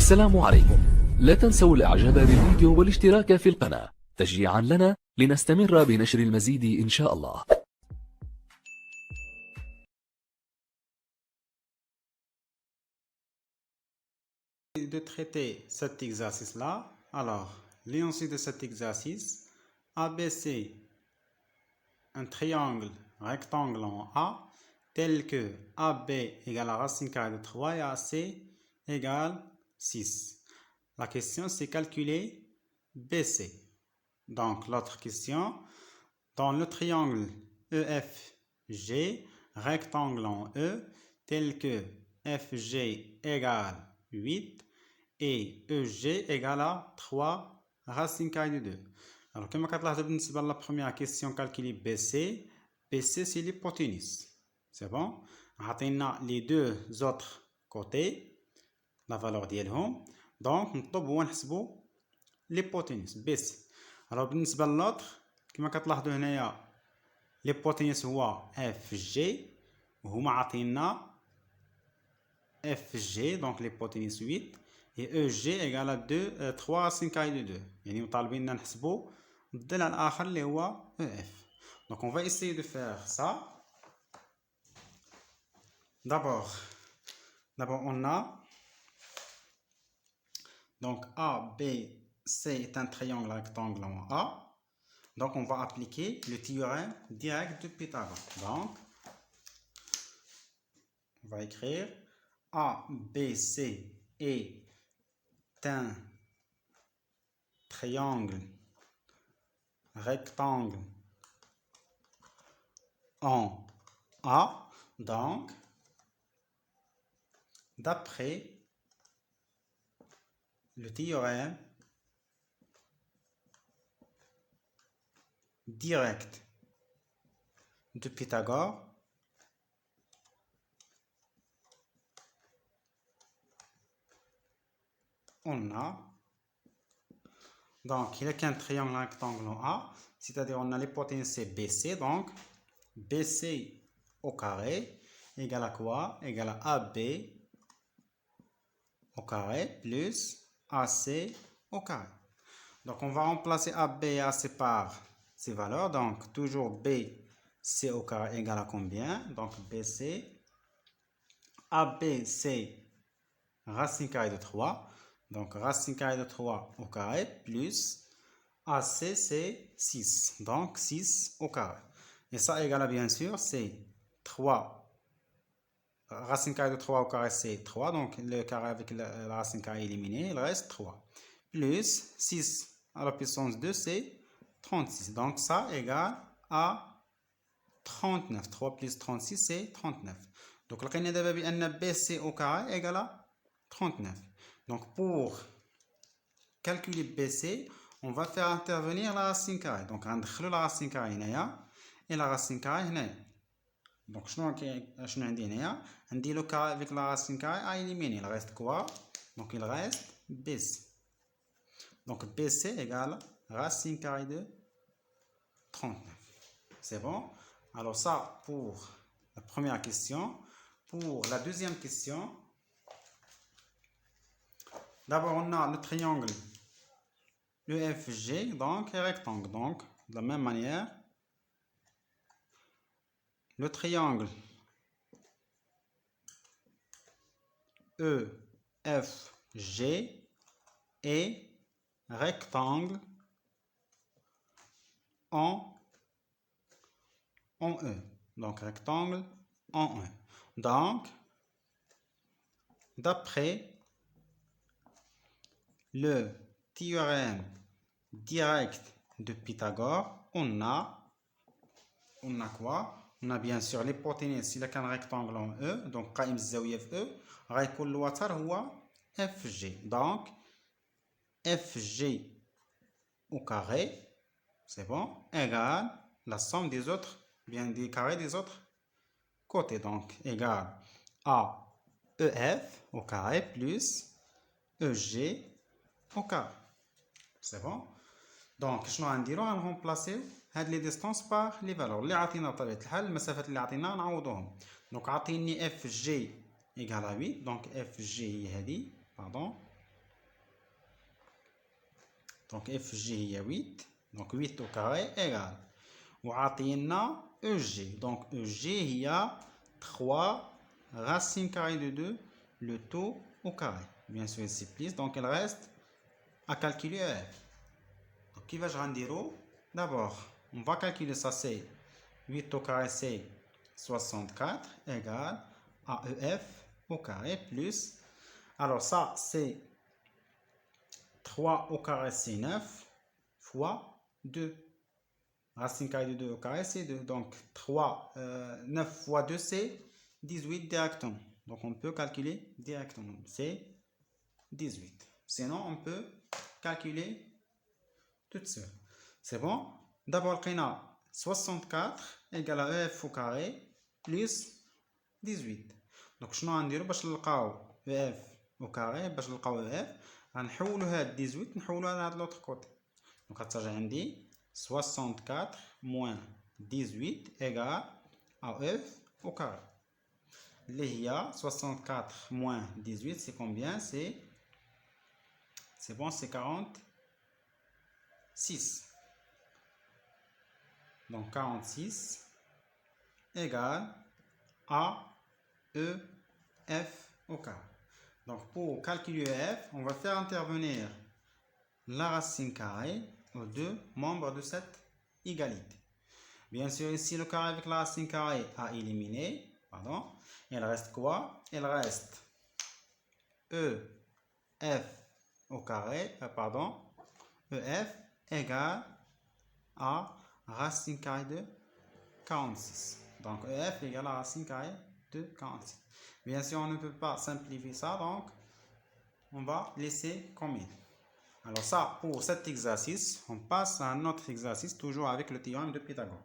السلام عليكم. لا تنسوا الاعجاب بالفيديو والاشتراك في القناة تشجيعا لنا لنستمر بنشر المزيد إن شاء الله. De traiter cet exercice-là, alors l'énoncé de cet exercice, ABC, un triangle rectangle en A, tel que AB égale la racine carrée de 3 et AC égale 6. La question c'est calculer BC. Donc l'autre question, dans le triangle EFG, rectangle en E, tel que FG égale 8 et EG égale à 3 racine carrée de 2. Alors, comme vous voyez, la première question calculée BC, BC c'est l'hypoténuse. C'est bon? On a les deux autres côtés, la valeur d'Elhom. Donc, on va نحسبوا l'hypoténuse BC. Alors, بالنسبة l'autre, كما كتلاحظوا هنايا l'hypoténuse هو FG وهما عاطينا FG, donc l'hypoténuse 8, et EG égale à 3 racine carrée de 2. يعني مطالبين نحسبوا الضلع الآخر اللي هو EF. Donc on va essayer de faire ça. D'abord on a donc ABC est un triangle rectangle en A. Donc on va appliquer le théorème direct de Pythagore. Donc on va écrire ABC est un triangle rectangle en A. Donc, d'après le théorème direct de Pythagore, on a donc il n'y a qu'un triangle rectangle en A, c'est-à-dire on a l'hypoténuse c'est BC, donc BC au carré égale à quoi? Égale à AB au carré plus AC au carré. Donc on va remplacer AB et AC par ces valeurs, donc toujours BC au carré égale à combien? Donc BC, AB c'est racine carrée de 3, donc racine carrée de 3 au carré plus AC c'est 6, donc 6 au carré. Et ça égale à bien sûr c'est 3, racine carrée de 3 au carré c'est 3, donc le carré avec la racine carrée éliminée, il reste 3. Plus 6 à la puissance 2 c'est 36, donc ça égale à 39, 3 plus 36 c'est 39. Donc لقينا دابا بأن BC au carré égale à 39. Donc pour calculer BC, on va faire intervenir la racine carrée. Donc on va la racine carrée هنايا et la racine carrée هنايا. Donc شنو عندي هنايا؟ عندي le carré avec la racine carrée à éliminer. Il reste quoi? Donc il reste BC. Donc BC égale racine carrée de 39. C'est bon? Alors ça pour la première question. Pour la deuxième question, d'abord on a le triangle EFG, donc et rectangle. Donc de la même manière, le triangle EFG est rectangle en E. Donc rectangle en E. Donc, d'après le théorème direct de Pythagore, on a quoi? On a bien sûr l'hypoténuse s'il y a un rectangle en E, donc قائم الزاوية في E, غيكون الوتر هو FG. Donc, FG au carré, c'est bon, égale la somme des autres, bien des carrés des autres côtés. Donc, égale à EF au carré plus EG au carré. C'est bon? Donc, شنو غنديرو؟ غنرمبلاسيو هاد لي ديستونس باغ لي فالور اللي عطينا بطبيعة الحال، المسافات اللي عطينا نعوضوهم. دونك عطيني اف جي ايكال 8، دونك اف جي هي هادي، باردون، Donc FG هي 8. Donc 8 au carré égale. وعطينا EG. Donc EG هي 3 racine carrée de 2, le tout au carré. Bien sûr, ici plus. Donc il reste à calculer EF. Donc qui va-je rendre? D'abord, on va calculer ça, c'est 8 au carré, c'est 64 égale à EF au carré plus. Alors ça, c'est 3 au carré, c'est 9 fois 2. Racine carrée de 2 au carré, c'est 2. Donc 9 fois 2, c'est 18 directement. Donc on peut calculer directement. C'est 18. Sinon, on peut calculer toute seule. C'est bon? D'abord, on a 64 égale à EF au carré plus 18. Donc, شنو غنديرو باش نلقاو EF au carré باش نلقاو EF غنحولو هاد 18 نحولوها لهاد لوطخ كوتي. Donc غترجع عندي 64 moins 18 égale à EF au carré. اللي هي 64 moins 18 c'est combien? C'est bon, c'est 46. Donc 46 égale à EF au carré. Donc pour calculer EF, on va faire intervenir la racine carrée aux deux membres de cette égalité. Bien sûr, ici le carré avec la racine carrée à éliminer. Pardon. Il reste quoi? Il reste EF au carré, EF égale à racine carrée de 46. Donc EF égale à racine carrée de 46. Bien sûr, on ne peut pas simplifier ça, donc on va laisser comme il. Alors ça, pour cet exercice, on passe à un autre exercice, toujours avec le théorème de Pythagore.